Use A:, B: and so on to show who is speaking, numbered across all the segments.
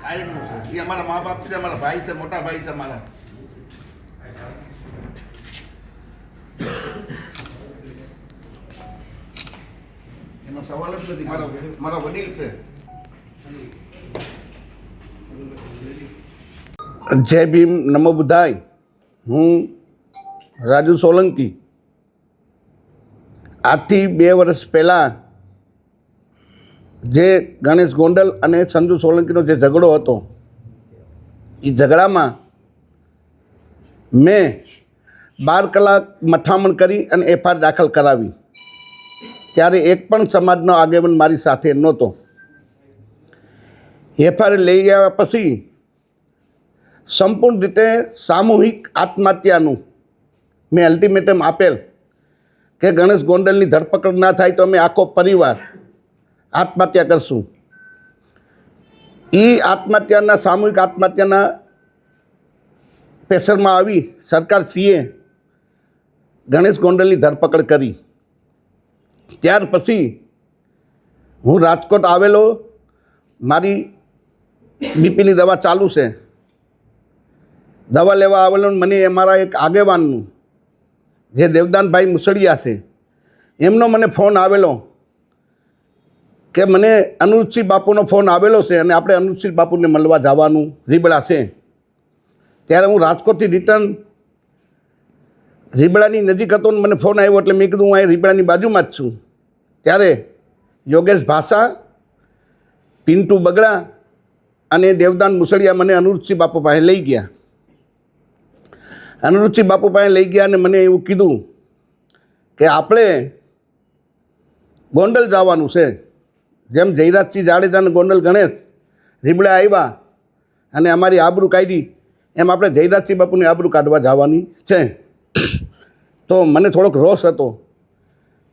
A: કાયમનું છે. એ અમારા મા બાપ છે, અમારા ભાઈ છે, મોટા ભાઈ છે મારા. એનો સવાલ જ નથી. મારા વડીલ છે. જય ભીમ, નમો બુદ્ધાય. હું રાજુ સોલંકી. આજથી 2 વર્ષ પહેલાં જે ગણેશ ગોંડલ અને સંજુ સોલંકીનો જે ઝઘડો હતો, એ ઝઘડામાં મેં 12 કલાક મથામણ કરી અને એફઆઈઆર દાખલ કરાવી. ત્યારે એક પણ સમાજનો આગેવાન મારી સાથે નહોતો. એફઆઈઆર લઈ ગયા પછી સંપૂર્ણ રીતે સામૂહિક આત્મહત્યાનું મેં અલ્ટિમેટમ આપેલ કે ગણેશ ગોંડલની ધરપકડ ના થાય તો અમે આખો પરિવાર આત્મહત્યા કરશું. એ આત્મહત્યાના સામૂહિક આત્મહત્યાના પ્રેશરમાં આવી સરકારશ્રીએ ગણેશ ગોંડલની ધરપકડ કરી. ત્યાર પછી હું રાજકોટ આવેલો. મારી બીપીની દવા ચાલુ છે. દવા લેવા આવેલો. મને અમારા એક આગેવાનનું જે દેવદાનભાઈ મુસળિયા છે, એમનો મને ફોન આવેલો કે મને અનુરૂધસિંહ બાપુનો ફોન આવેલો છે અને આપણે અનુરૂધસિંહ બાપુને મળવા જવાનું રીબડા છે. ત્યારે હું રાજકોટથી રિટર્ન રીબડાની નજીક હતો ને મને ફોન આવ્યો એટલે મેં કીધું હું અહીં રીબડાની બાજુમાં જ છું. ત્યારે યોગેશ ભાષા, પિન્ટુ બગડા અને દેવદાન મુસળિયા મને અનુરૂધસિંહ બાપુ પાસે લઈ ગયા. અનુરૂધસિંહ બાપુ પાસે લઈ ગયા અને મને એવું કીધું કે આપણે ગોંડલ જવાનું છે. જેમ જયરાજસિંહ જાડેજાને ગોંડલ ગણેશ રીબડા આવ્યા અને અમારી આબરૂ કાઢી, એમ આપણે જયરાજસિંહ બાપુની આબરૂ કાઢવા જવાની છે. તો મને થોડોક રોષ હતો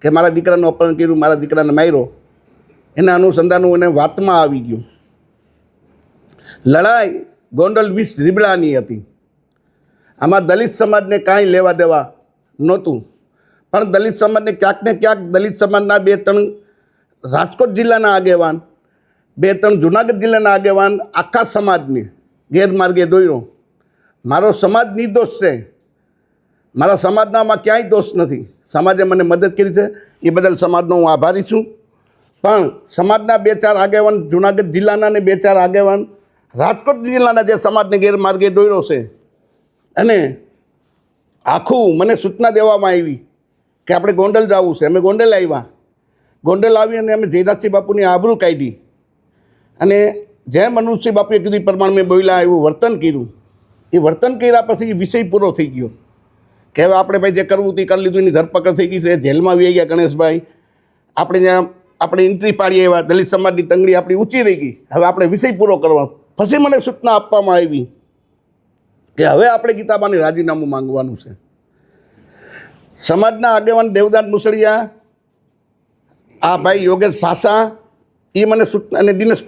A: કે મારા દીકરાનું અપહરણ કર્યું, મારા દીકરાને માર્યો. એના અનુસંધાન એને વાતમાં આવી ગયું. લડાઈ ગોંડલ 20 રીબડાની હતી. આમાં દલિત સમાજને કાંઈ લેવા દેવા નહોતું. પણ દલિત સમાજને ક્યાંક ને ક્યાંક દલિત સમાજના 2-3 રાજકોટ જિલ્લાના આગેવાન, 2-3 જુનાગઢ જિલ્લાના આગેવાન આખા સમાજને ગેરમાર્ગે દોર્યો. મારો સમાજ નિર્દોષ છે. મારા સમાજનામાં ક્યાંય દોષ નથી. સમાજે મને મદદ કરી છે, એ બદલ સમાજનો હું આભારી છું. પણ સમાજના 2-4 આગેવાન જુનાગઢ જિલ્લાના ને 2-4 આગેવાન રાજકોટ જિલ્લાના જે સમાજને ગેરમાર્ગે દોર્યો છે. અને આખું મને સૂચના દેવામાં આવી કે આપણે ગોંડલ જવું છે. અમે ગોંડલ આવ્યા. ગોંડલ આવી અને અમે જયરાજસિંહ બાપુની આબરૂ કાઢી અને જેમ અનુરૂધસિંહ બાપુએ કીધું પ્રમાણે મેં બોલ્યા એવું વર્તન કર્યું. એ વર્તન કર્યા પછી વિષય પૂરો થઈ ગયો કે હવે આપણે ભાઈ જે કરવું તે કરી લીધું. એની ધરપકડ થઈ ગઈ છે, જેલમાં આવી ગયા ગણેશભાઈ. આપણે ત્યાં આપણે એન્ટ્રી પાડીએ એવા દલિત સમાજની તંગડી આપણી ઊંચી રહી ગઈ. હવે આપણે વિષય પૂરો કરવાનો. પછી મને સૂચના આપવામાં આવી કે હવે આપણે ગીતાબાને રાજીનામું માંગવાનું છે. સમાજના આગેવાન દેવદાન મુસળિયા, આ ભાઈ યોગેશ ભાષા, એ મને સૂચના, અને દિનેશ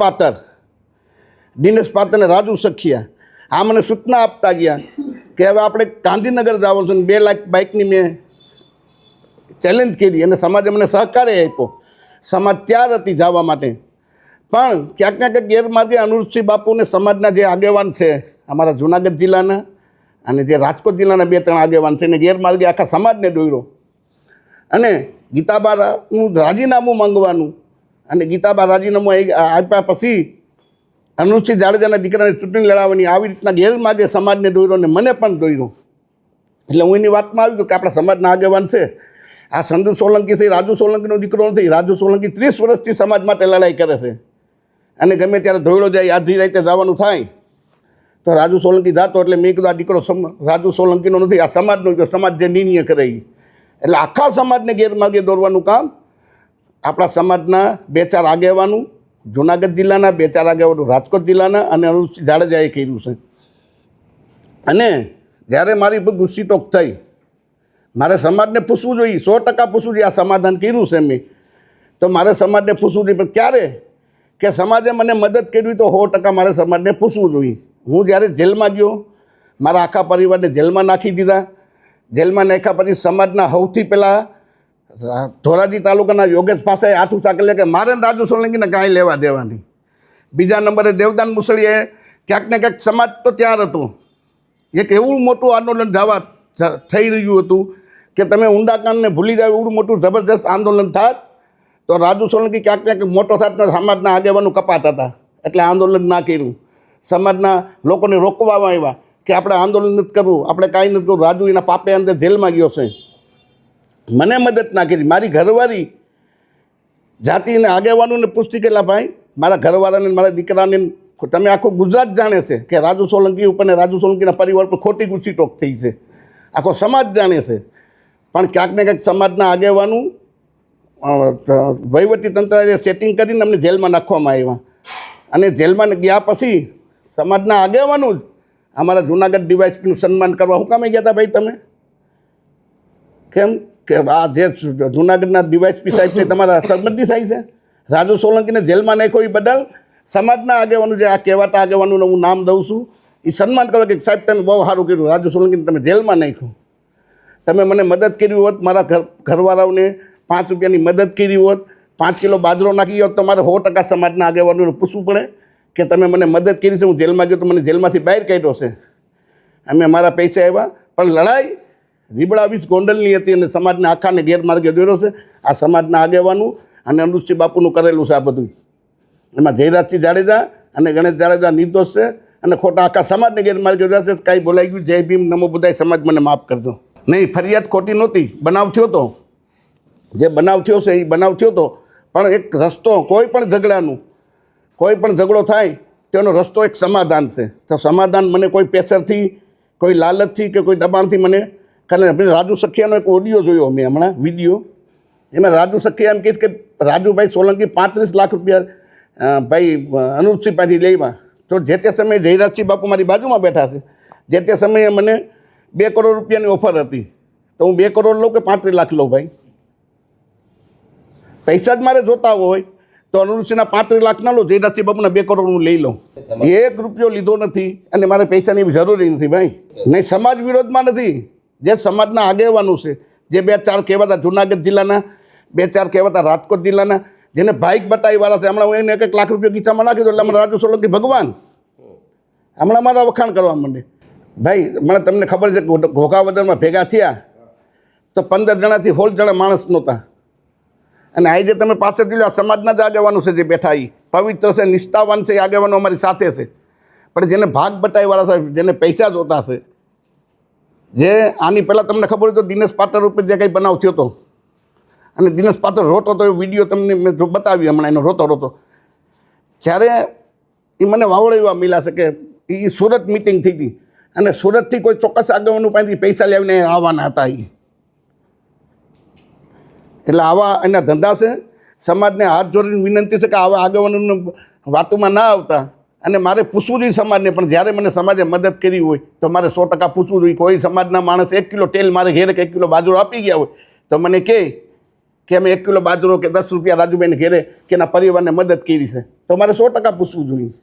A: પાત્ર અને રાજુ સખિયા, આ મને સૂચના આપતા ગયા કે હવે આપણે ગાંધીનગર જવાનું છે. 2 લાખ બાઇકની મેં ચેલેન્જ કરી અને સમાજે મને સહકાર્ય આપ્યો. સમાજ તૈયાર હતી જવા માટે. પણ ક્યાંક ને ક્યાંક ગેરમાર્ગે અનુરૂધસિંહ બાપુને સમાજના જે આગેવાન છે, અમારા જુનાગઢ જિલ્લાના અને જે રાજકોટ જિલ્લાના 2-3 આગેવાન છે, એને ગેરમાર્ગે આખા સમાજને દોર્યો. અને ગીતાબાનું રાજીનામું માંગવાનું, અને ગીતાબા રાજીનામું આપ્યા પછી અનુરૂધસિંહ જાડેજાના દીકરાને ચૂંટણી લડાવવાની, આવી રીતના ગેરમાર્ગે સમાજને દોર્યો અને મને પણ દોર્યો. એટલે હું એની વાતમાં આવી ગયો કે આપણા સમાજના આગેવાન છે. આ સંજુ સોલંકી છે, રાજુ સોલંકીનો દીકરો નથી. રાજુ સોલંકી 30 વર્ષથી સમાજ માટે લડાઈ કરે છે. અને ગમે ત્યારે ધોયડો જાય, આધી રાતે જવાનું થાય તો રાજુ સોલંકી જાતો. એટલે મેં કીધું આ દીકરો રાજુ સોલંકીનો નથી, આ સમાજનો. સમાજ જે નિર્ણય કરે એટલે આખા સમાજને ગેરમાર્ગે દોરવાનું કામ આપણા સમાજના 2-4 આગેવાનું જુનાગઢ જિલ્લાના, 2-4 આગેવાનો રાજકોટ જિલ્લાના અને અનુરૂધસિંહ જાડેજાએ કર્યું છે. અને જ્યારે મારી પર ગુસ્સીટોક થઈ, મારે સમાજને પૂછવું જોઈએ, 100% પૂછવું જોઈએ. આ સમાધાન કર્યું છે મેં, તો મારે સમાજને પૂછવું જોઈએ. પણ ક્યારે કે સમાજે મને મદદ કરવી તો 100% મારે સમાજને પૂછવું જોઈએ. હું જ્યારે જેલમાં ગયો, મારા આખા પરિવારને જેલમાં નાખી દીધા. જેલમાં નાખ્યા પછી સમાજના સૌથી પહેલાં ધોરાજી તાલુકાના યોગેશ પાસે હાથ ઊંચા કરી કે મારે રાજુ સોલંકીને કાંઈ લેવા દેવા નહીં. બીજા નંબરે દેવદાન મુસળીએ ક્યાંક ને ક્યાંક સમાજ તો ત્યાર હતો. એક એવું મોટું આંદોલન થઈ રહ્યું હતું કે તમે ઊંડાકાંડને ભૂલી જાવ એવું મોટું જબરદસ્ત આંદોલન થાત તો રાજુ સોલંકી ક્યાંક ને ક્યાંક મોટો થાત ને સમાજના આગેવાનો કપાત હતા એટલે આંદોલન ના કર્યું. સમાજના લોકોને રોકવામાં આવ્યા કે આપણે આંદોલન નથી કરવું, આપણે કાંઈ નથી કરવું. રાજુ એના પાપે અંદર જેલમાં ગયો છે. મને મદદ ના કરી. મારી ઘરવાળી જાતિને આગેવાનોને પૂછતી કે ભાઈ મારા ઘરવાળાને મારા દીકરાને તમે આખું ગુજરાત જાણે છે કે રાજુ સોલંકી ઉપર ને રાજુ સોલંકીના પરિવાર પર ખોટી ગુસ્સીટોક થઈ છે. આખો સમાજ જાણે છે. પણ ક્યાંક ને ક્યાંક સમાજના આગેવાનું વહીવટી તંત્રએ સેટિંગ કરીને અમને જેલમાં નાખવામાં આવ્યા અને જેલમાં ગયા પછી સમાજના આગેવાનું જ અમારા જૂનાગઢ ડીવાયએસપીનું સન્માન કરવા હું કામે ગયા હતા ભાઈ તમે? કેમ કે આ જે જૂનાગઢના ડીવાયએસપી સાહેબ છે તમારા સંબંધી થાય છે? રાજુ સોલંકીને જેલમાં નાખ્યો એ બદલ સમાજના આગેવાનું જે આ કહેવાતા આગેવાનોને હું નામ દઉં છું એ સન્માન કરો કે સાહેબ તમે બહુ સારું કર્યું, રાજુ સોલંકીને તમે જેલમાં નાખ્યું. તમે મને મદદ કરી હોત, મારા ઘરવાળાઓને 5 રૂપિયાની મદદ કરી હોત, 5 કિલો બાજરો નાખી હોત તો મારે 100% સમાજના આગેવાનોને પૂછવું પડે કે તમે મને મદદ કરી છે, હું જેલમાં ગયો તો મને જેલમાંથી બહાર કાઢ્યો છે. અમે મારા પૈસા આવ્યા પણ લડાઈ રીબડા 20 ગોંડલની હતી અને સમાજને આખાને ગેરમાર્ગે દોર્યો છે. આ સમાજના આગેવાનું અને અનુસિંહ બાપુનું કરેલું છે આ બધું. એમાં જયરાજસિંહ જાડેજા અને ગણેશ જાડેજા નિર્દોષ છે અને ખોટા આખા સમાજને ગેરમાર્ગે દોર્યા છે. કાંઈ બોલાઈ ગયું, જય ભીમ, નમો બુદ્ધાય, સમાજ મને માફ કરજો. નહીં, ફરિયાદ ખોટી નહોતી, બનાવ થયો હતો. જે બનાવ થયો છે એ બનાવ થયો હતો પણ એક રસ્તો કોઈ પણ ઝઘડાનું, કોઈ પણ ઝઘડો થાય તેનો રસ્તો એક સમાધાન છે. તો સમાધાન મને કોઈ પ્રેશરથી, કોઈ લાલચથી કે કોઈ દબાણથી મને કરે. રાજુ સખિયાનો એક ઓડિયો જોયો મેં હમણાં, વિડીયો. એમાં રાજુ સખિયા એમ કહીશ કે રાજુભાઈ સોલંકી 35 લાખ રૂપિયા ભાઈ અનુપસિંહ પાસેથી લેવા. તો જે તે સમયે જયરાજસિંહ બાપુ મારી બાજુમાં બેઠા છે. જે તે સમયે મને 2 કરોડ રૂપિયાની ઓફર હતી તો હું 2 કરોડ લઉં કે 35 લાખ લઉં? ભાઈ પૈસા જ મારે જોતા હોય તો અનુરૂપસિંહના 35 લાખ ના લો, જયરાજસિંહ બાપુના 2 કરોડ હું લઈ લઉં. 1 રૂપિયો લીધો નથી અને મારે પૈસાની જરૂરી નથી ભાઈ. નહીં, સમાજ વિરોધમાં નથી. જે સમાજના આગેવાનું છે, જે 2-4 કહેવાતા જૂનાગઢ જિલ્લાના, 2-4 કહેવાતા રાજકોટ જિલ્લાના, જેને બાઇક બતાવીવાળા છે, હમણાં હું એને 1 લાખ રૂપિયા ગીચામાં નાખી દો એટલે અમારા રાજુ સોલંકી ભગવાન હમણાં મારા વખાણ કરવા માંડે. ભાઈ મને તમને ખબર છે કે ઘોઘાવદરમાં ભેગા થયા તો 15 જણાથી 16 જણા માણસ નહોતા. અને આજે તમે પાછળ જોઈ લો, સમાજના જ આગેવાનો છે જે બેઠા, એ પવિત્ર છે, નિષ્ઠાવાન છે, એ આગેવાનો અમારી સાથે છે. પણ જેને ભાગ બતાવીવાળા છે, જેને પૈસા જોતા છે, જે આની પહેલાં તમને ખબર હોય તો દિનેશ પાટર ઉપર જે કંઈ બનાવ થયો હતો અને દિનેશ પાત્ર રોતો હતો, એ વિડીયો તમને મેં બતાવી હમણાં, એનો રોતો જ્યારે એ મને વાવડેવા મિલા છે કે એ સુરત મિટિંગ થઈ હતી અને સુરતથી કોઈ ચોક્કસ આગેવાનું પાસેથી પૈસા લાવીને આવવાના હતા. એટલે આવા એના ધંધા છે. સમાજને હાથ જોડીને વિનંતી છે કે આવા આગેવાનોને વાતોમાં ના આવતા અને મારે પૂછવું જોઈએ સમાજને. પણ જ્યારે મને સમાજે મદદ કરી હોય તો મારે 100% પૂછવું જોઈએ. કોઈ સમાજના માણસ 1 કિલો તેલ મારે ઘેરે કે 1 કિલો બાજરો આપી ગયા હોય તો મને કહે કે અમે 1 કિલો બાજરો કે 10 રૂપિયા રાજુભાઈને ઘેરે કે એના પરિવારને મદદ કરી છે તો મારે 100% પૂછવું જોઈએ.